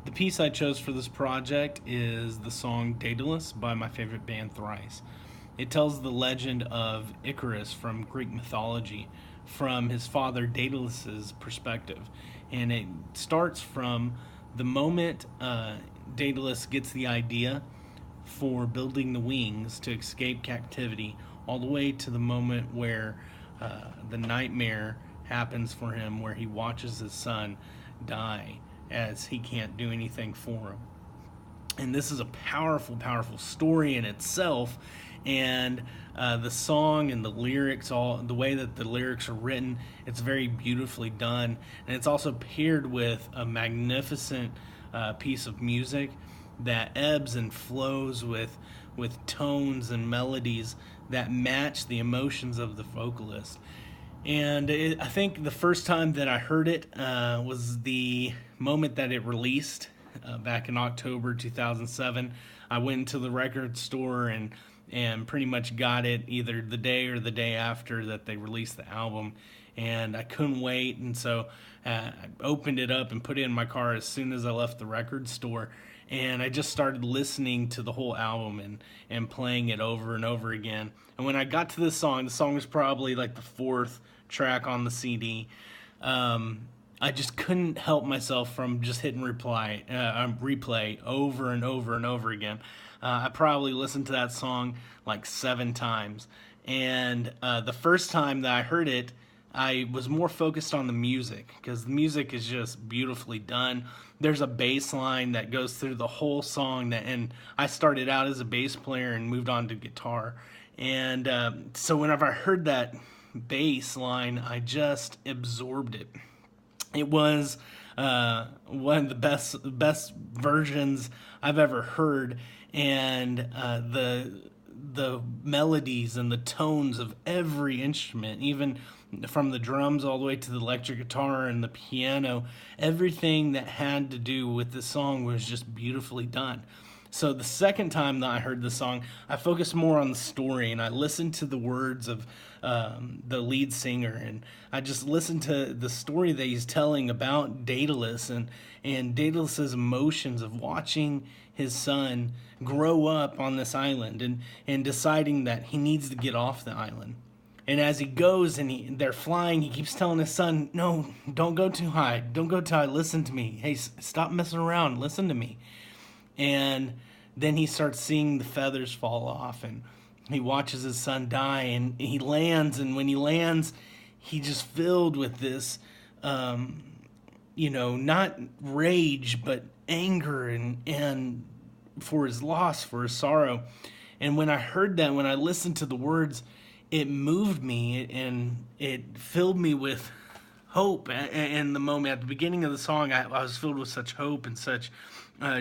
The piece I chose for this project is the song Daedalus by my favorite band Thrice. It tells the legend of Icarus from Greek mythology from his father Daedalus's perspective. And it starts from the moment Daedalus gets the idea for building the wings to escape captivity, all the way to the moment where the nightmare happens for him, where he watches his son die as he can't do anything for him. And this is a powerful, powerful story in itself. And the song and the lyrics, all the way that the lyrics are written, it's very beautifully done, and it's also paired with a magnificent piece of music that ebbs and flows with tones and melodies that match the emotions of the vocalist. I think the first time that I heard it was the moment that it released back in October 2007. I went into the record store and pretty much got it either the day or the day after that they released the album. And I couldn't wait, and so I opened it up and put it in my car as soon as I left the record store. And I just started listening to the whole album and playing it over and over again. And when I got to this song, the song was probably like the fourth track on the CD. I just couldn't help myself from just hitting replay over and over and over again. I probably listened to that song like 7 times. And the first time that I heard it, I was more focused on the music because the music is just beautifully done. There's a bass line that goes through the whole song, and I started out as a bass player and moved on to guitar. And so whenever I heard that bass line, I just absorbed it. It was one of the best versions I've ever heard, and the melodies and the tones of every instrument, even from the drums all the way to the electric guitar and the piano, everything that had to do with the song was just beautifully done. So the second time that I heard the song, I focused more on the story, and I listened to the words of the lead singer, and I just listened to the story that he's telling about Daedalus and Daedalus's emotions of watching his son grow up on this island and deciding that he needs to get off the island. And as he goes and they're flying, he keeps telling his son, "No, don't go too high. Don't go too high. Listen to me. Hey, stop messing around. Listen to me." And then he starts seeing the feathers fall off, and he watches his son die, and he lands. And when he lands, he's just filled with this, not rage, but anger and for his loss, for his sorrow. And when I heard that, when I listened to the words, it moved me and it filled me with hope. In the moment at the beginning of the song, I was filled with such hope and such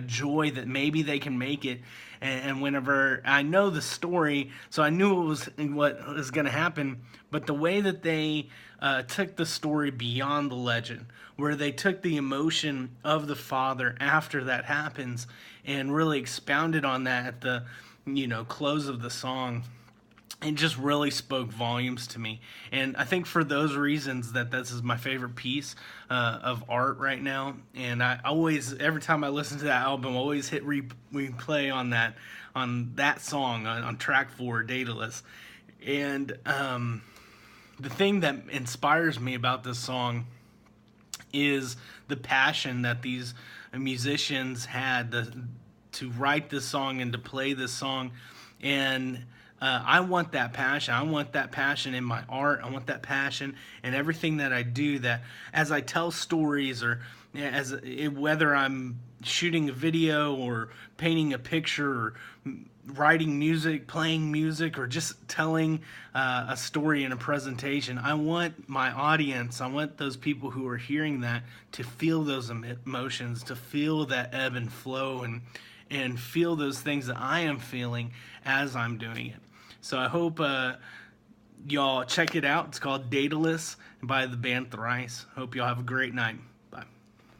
joy that maybe they can make it. And whenever I know the story, so I knew what was going to happen. But the way that they took the story beyond the legend, where they took the emotion of the father after that happens and really expounded on that at the close of the song, it just really spoke volumes to me. And I think for those reasons that this is my favorite piece of art right now. And I always, every time I listen to that album, I always hit replay on that song on track 4, Daedalus. And the thing that inspires me about this song is the passion that these musicians had to write this song and to play this song. And I want that passion. I want that passion in my art. I want that passion in everything that I do. That as I tell stories, or whether I'm shooting a video or painting a picture or writing music, playing music, or just telling a story in a presentation, I want my audience, I want those people who are hearing that to feel those emotions, to feel that ebb and flow, and feel those things that I am feeling as I'm doing it. So I hope y'all check it out. It's called Daedalus by the band Thrice. Hope y'all have a great night.